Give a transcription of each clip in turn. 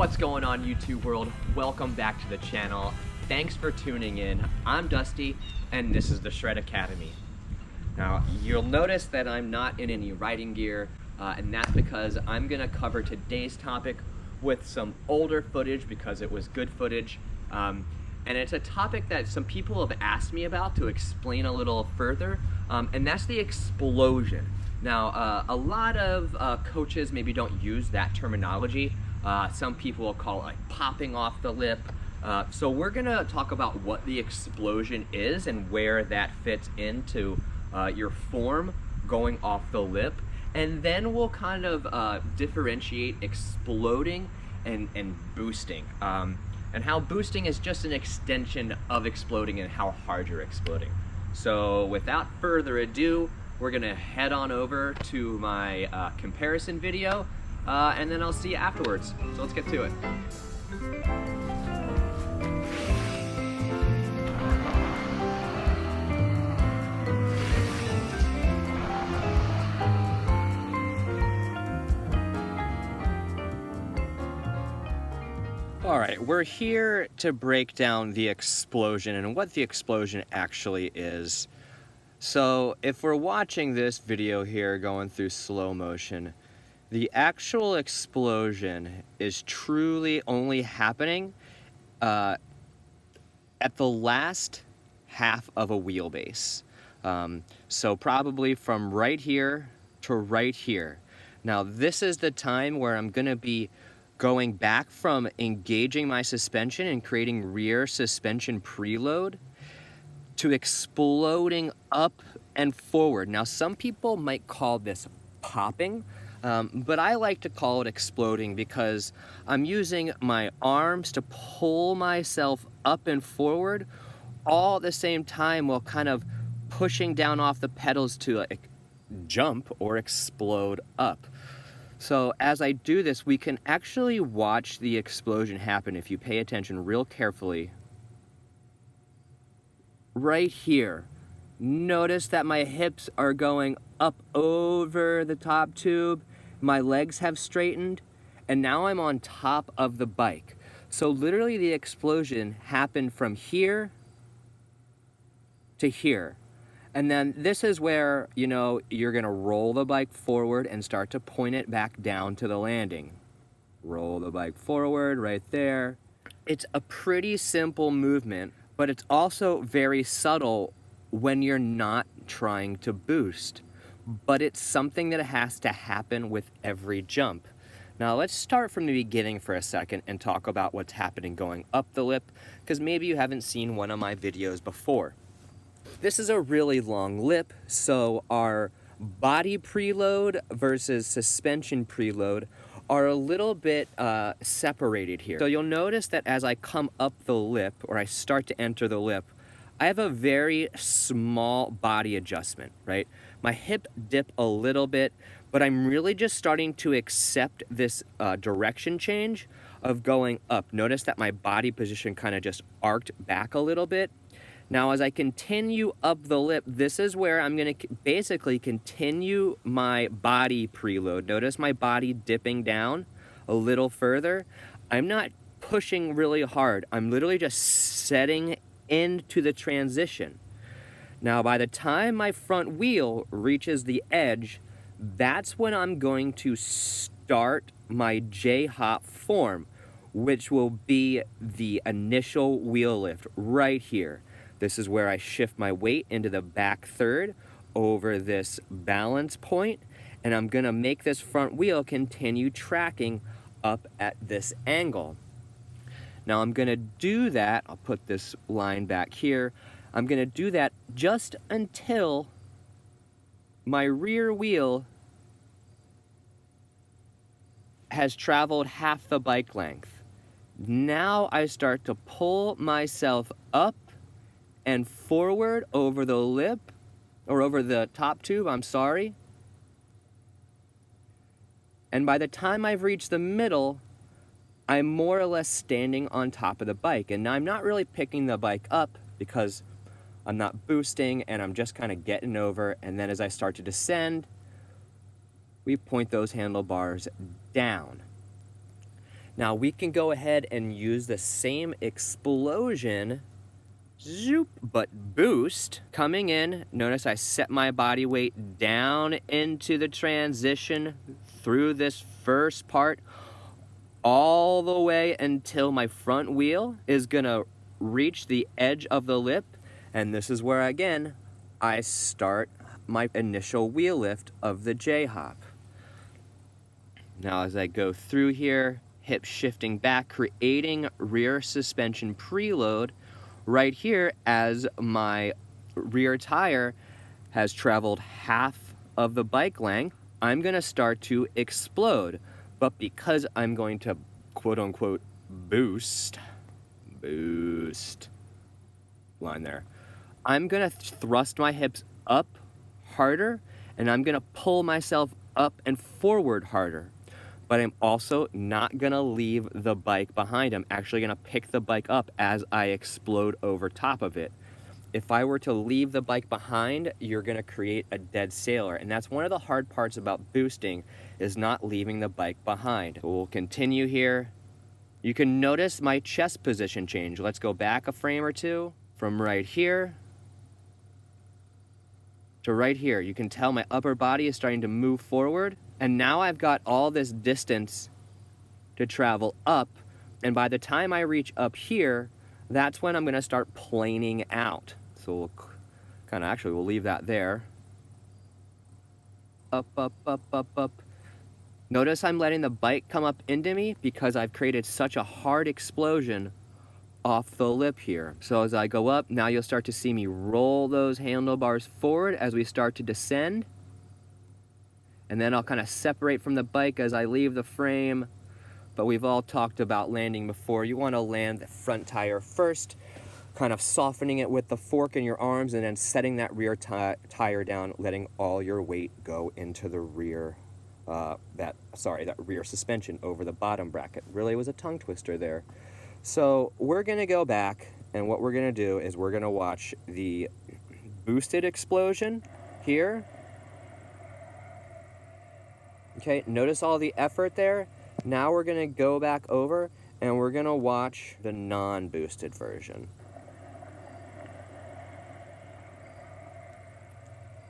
What's going on, YouTube world? Welcome back to the channel. Thanks for tuning in. I'm Dusty, and this is the Shred Academy. Now, you'll notice that I'm not in any riding gear, and that's because I'm gonna cover today's topic with some older footage because it was good footage. And it's a topic that some people have asked me about to explain a little further, and that's the explosion. Now, a lot of coaches maybe don't use that terminology. Some people will call it like popping off the lip. So we're gonna talk about what the explosion is and where that fits into your form going off the lip. And then we'll kind of differentiate exploding and boosting. And how boosting is just an extension of exploding and how hard you're exploding. So without further ado, we're gonna head on over to my comparison video, and then I'll see you afterwards. So let's get to it. All right, we're here to break down the explosion and what the explosion actually is. So if we're watching this video here going through slow motion, the actual explosion is truly only happening at the last half of a wheelbase. So probably from right here to right here. Now this is the time where I'm gonna be going back from engaging my suspension and creating rear suspension preload to exploding up and forward. Now some people might call this popping, but I like to call it exploding because I'm using my arms to pull myself up and forward all at the same time while kind of pushing down off the pedals to like jump or explode up. So as I do this, we can actually watch the explosion happen if you pay attention real carefully. Right here, notice that my hips are going up over the top tube, my legs have straightened, and now I'm on top of the bike. So literally the explosion happened from here to here. And then this is where, you know, you're gonna roll the bike forward and start to point it back down to the landing. Roll the bike forward right there. It's a pretty simple movement, but it's also very subtle when you're not trying to boost. But it's something that has to happen with every jump. Now let's start from the beginning for a second and talk about what's happening going up the lip, because maybe you haven't seen one of my videos before. This is a really long lip, so our body preload versus suspension preload are a little bit separated here. So you'll notice that as I come up the lip, or I start to enter the lip, I have a very small body adjustment, right? My hip dip a little bit, but I'm really just starting to accept this direction change of going up. Notice that my body position kind of just arced back a little bit. Now, as I continue up the lip, this is where I'm gonna basically continue my body preload. Notice my body dipping down a little further. I'm not pushing really hard. I'm literally just setting into the transition. Now, by the time my front wheel reaches the edge, that's when I'm going to start my J-hop form, which will be the initial wheel lift right here. This is where I shift my weight into the back third over this balance point, and I'm gonna make this front wheel continue tracking up at this angle. Now I'm gonna do that, I'll put this line back here, I'm gonna do that just until my rear wheel has traveled half the bike length. Now I start to pull myself up and forward over the lip, or over the top tube, I'm sorry. And by the time I've reached the middle, I'm more or less standing on top of the bike. And now I'm not really picking the bike up because I'm not boosting and I'm just kind of getting over. And then as I start to descend, we point those handlebars down. Now we can go ahead and use the same explosion, zoop, but boost. Coming in, notice I set my body weight down into the transition through this first part, all the way until my front wheel is gonna reach the edge of the lip. And this is where, again, I start my initial wheel lift of the J-hop. Now as I go through here, hip shifting back, creating rear suspension preload right here as my rear tire has traveled half of the bike length. I'm gonna start to explode, but because I'm going to quote unquote boost, line there, I'm gonna thrust my hips up harder and I'm gonna pull myself up and forward harder. But I'm also not gonna leave the bike behind. I'm actually gonna pick the bike up as I explode over top of it. If I were to leave the bike behind, you're gonna create a dead sailor. And that's one of the hard parts about boosting, is not leaving the bike behind. We'll continue here. You can notice my chest position change. Let's go back a frame or two. From right here to right here. You can tell my upper body is starting to move forward. And now I've got all this distance to travel up. And by the time I reach up here, that's when I'm gonna start planing out. So we'll we'll leave that there. Up, up, up, up, up. Notice I'm letting the bike come up into me because I've created such a hard explosion off the lip here. So as I go up, now you'll start to see me roll those handlebars forward as we start to descend. And then I'll kind of separate from the bike as I leave the frame. But we've all talked about landing before. You want to land the front tire first, kind of softening it with the fork in your arms, and then setting that rear tire down, letting all your weight go into the rear, that rear suspension over the bottom bracket. Really was a tongue twister there. So we're gonna go back, and what we're gonna do is we're gonna watch the boosted explosion here. Okay, notice all the effort there. Now we're gonna go back over and we're gonna watch the non-boosted version.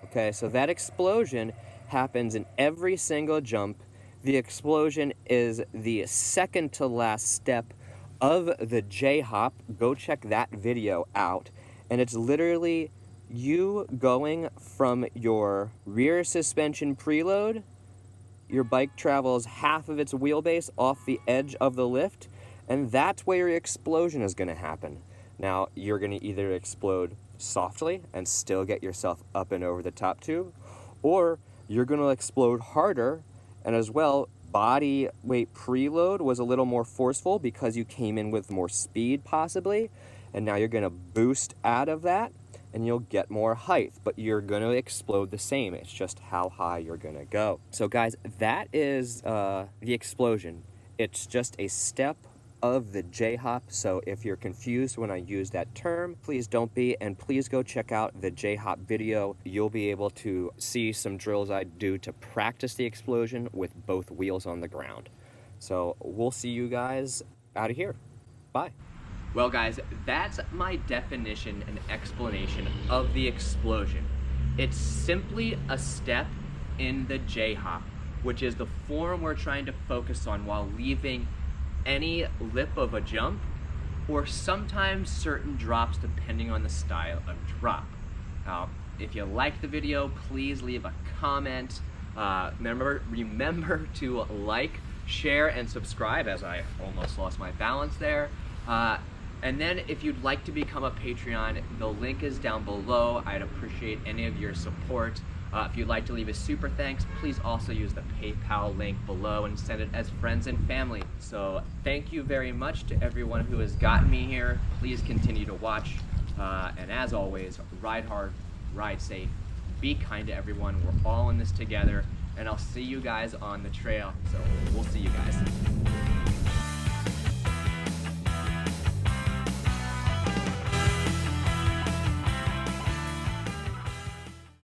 Okay, so that explosion happens in every single jump. The explosion is the second to last step of the J-hop. Go check that video out. And it's literally you going from your rear suspension preload. Your bike travels half of its wheelbase off the edge of the lift, and that's where your explosion is going to happen. Now, you're going to either explode softly and still get yourself up and over the top tube, or you're going to explode harder, and as well, body weight preload was a little more forceful because you came in with more speed possibly, and now you're going to boost out of that, and you'll get more height, but you're gonna explode the same. It's just how high you're gonna go. So guys, that is the explosion. It's just a step of the J-hop. So if you're confused when I use that term, please don't be, and please go check out the J-hop video. You'll be able to see some drills I do to practice the explosion with both wheels on the ground. So we'll see you guys out of here. Bye. Well guys, that's my definition and explanation of the explosion. It's simply a step in the J-hop, which is the form we're trying to focus on while leaving any lip of a jump, or sometimes certain drops depending on the style of drop. If you liked the video, please leave a comment. Remember to like, share, and subscribe, as I almost lost my balance there. And then if you'd like to become a Patreon, the link is down below. I'd appreciate any of your support. If you'd like to leave a super thanks, please also use the PayPal link below and send it as friends and family. So thank you very much to everyone who has gotten me here. Please continue to watch. And as always, ride hard, ride safe, be kind to everyone. We're all in this together. And I'll see you guys on the trail. So we'll see you guys.